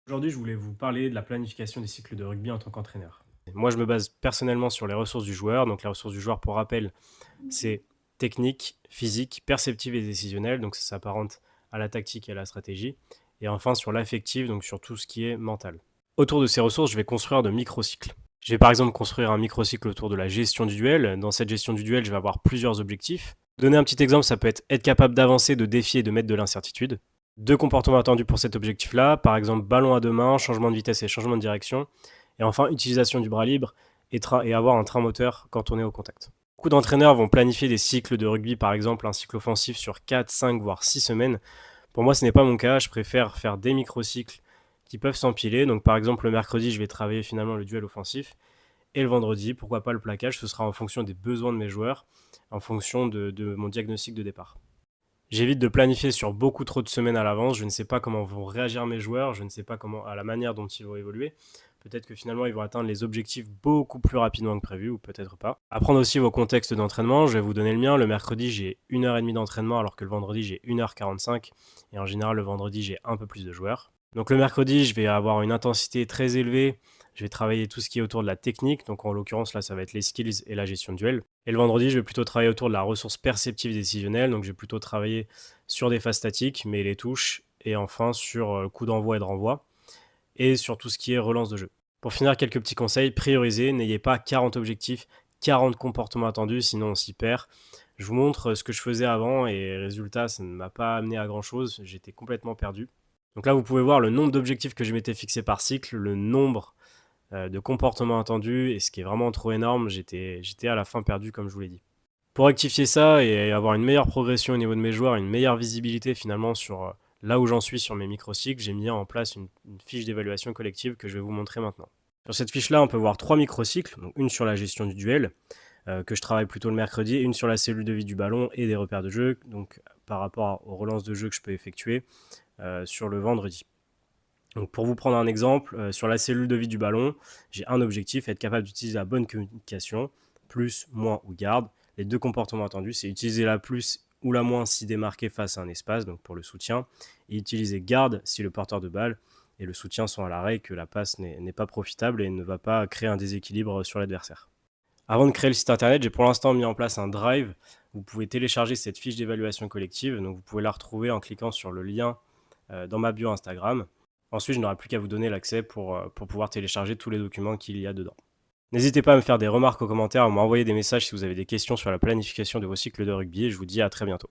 Aujourd'hui, je voulais vous parler de la planification des cycles de rugby en tant qu'entraîneur. Moi, je me base personnellement sur les ressources du joueur. Donc, les ressources du joueur, pour rappel, c'est technique, physique, perceptive et décisionnelle. Donc, ça s'apparente à la tactique et à la stratégie. Et enfin, sur l'affectif, donc sur tout ce qui est mental. Autour de ces ressources, je vais construire de microcycles. Je vais par exemple construire un microcycle autour de la gestion du duel. Dans cette gestion du duel, je vais avoir plusieurs objectifs. Donner un petit exemple, ça peut être capable d'avancer, de défier et de mettre de l'incertitude. Deux comportements attendus pour cet objectif-là, par exemple ballon à deux mains, changement de vitesse et changement de direction. Et enfin, utilisation du bras libre et avoir un train moteur quand on est au contact. Beaucoup d'entraîneurs vont planifier des cycles de rugby, par exemple un cycle offensif sur 4, 5, voire 6 semaines. Pour moi, ce n'est pas mon cas, je préfère faire des microcycles qui peuvent s'empiler. Donc par exemple, le mercredi, je vais travailler finalement le duel offensif. Et le vendredi, pourquoi pas le plaquage, ce sera en fonction des besoins de mes joueurs, en fonction de mon diagnostic de départ. J'évite de planifier sur beaucoup trop de semaines à l'avance. Je ne sais pas comment vont réagir mes joueurs. Je ne sais pas comment, à la manière dont ils vont évoluer. Peut-être que finalement, ils vont atteindre les objectifs beaucoup plus rapidement que prévu, ou peut-être pas. Apprendre aussi vos contextes d'entraînement. Je vais vous donner le mien. Le mercredi, j'ai 1h30 d'entraînement, alors que le vendredi, j'ai 1h45. Et en général, le vendredi, j'ai un peu plus de joueurs. Donc le mercredi, je vais avoir une intensité très élevée. Je vais travailler tout ce qui est autour de la technique. Donc en l'occurrence, là, ça va être les skills et la gestion de duel. Et le vendredi, je vais plutôt travailler autour de la ressource perceptive décisionnelle. Donc je vais plutôt travailler sur des phases statiques, mais les touches. Et enfin sur coup d'envoi et de renvoi. Et sur tout ce qui est relance de jeu. Pour finir, quelques petits conseils. Priorisez. N'ayez pas 40 objectifs, 40 comportements attendus, sinon on s'y perd. Je vous montre ce que je faisais avant et résultat, ça ne m'a pas amené à grand chose. J'étais complètement perdu. Donc là, vous pouvez voir le nombre d'objectifs que je m'étais fixé par cycle, le nombre de comportements attendus, et ce qui est vraiment trop énorme, j'étais à la fin perdu, comme je vous l'ai dit. Pour rectifier ça et avoir une meilleure progression au niveau de mes joueurs, une meilleure visibilité finalement sur là où j'en suis sur mes microcycles, j'ai mis en place une fiche d'évaluation collective que je vais vous montrer maintenant. Sur cette fiche-là, on peut voir 3 microcycles, donc une sur la gestion du duel, que je travaille plutôt le mercredi, une sur la cellule de vie du ballon et des repères de jeu, donc par rapport aux relances de jeu que je peux effectuer sur le vendredi. Donc pour vous prendre un exemple, sur la cellule de vie du ballon, j'ai un objectif, être capable d'utiliser la bonne communication, plus, moins ou garde. Les deux comportements attendus, c'est utiliser la plus ou la moins si démarqué face à un espace, donc pour le soutien, et utiliser garde si le porteur de balle et le soutien sont à l'arrêt, que la passe n'est pas profitable et ne va pas créer un déséquilibre sur l'adversaire. Avant de créer le site internet, j'ai pour l'instant mis en place un drive. Vous pouvez télécharger cette fiche d'évaluation collective, donc vous pouvez la retrouver en cliquant sur le lien dans ma bio Instagram. Ensuite, je n'aurai plus qu'à vous donner l'accès pour pouvoir télécharger tous les documents qu'il y a dedans. N'hésitez pas à me faire des remarques aux commentaires, à m'envoyer des messages si vous avez des questions sur la planification de vos cycles de rugby et je vous dis à très bientôt.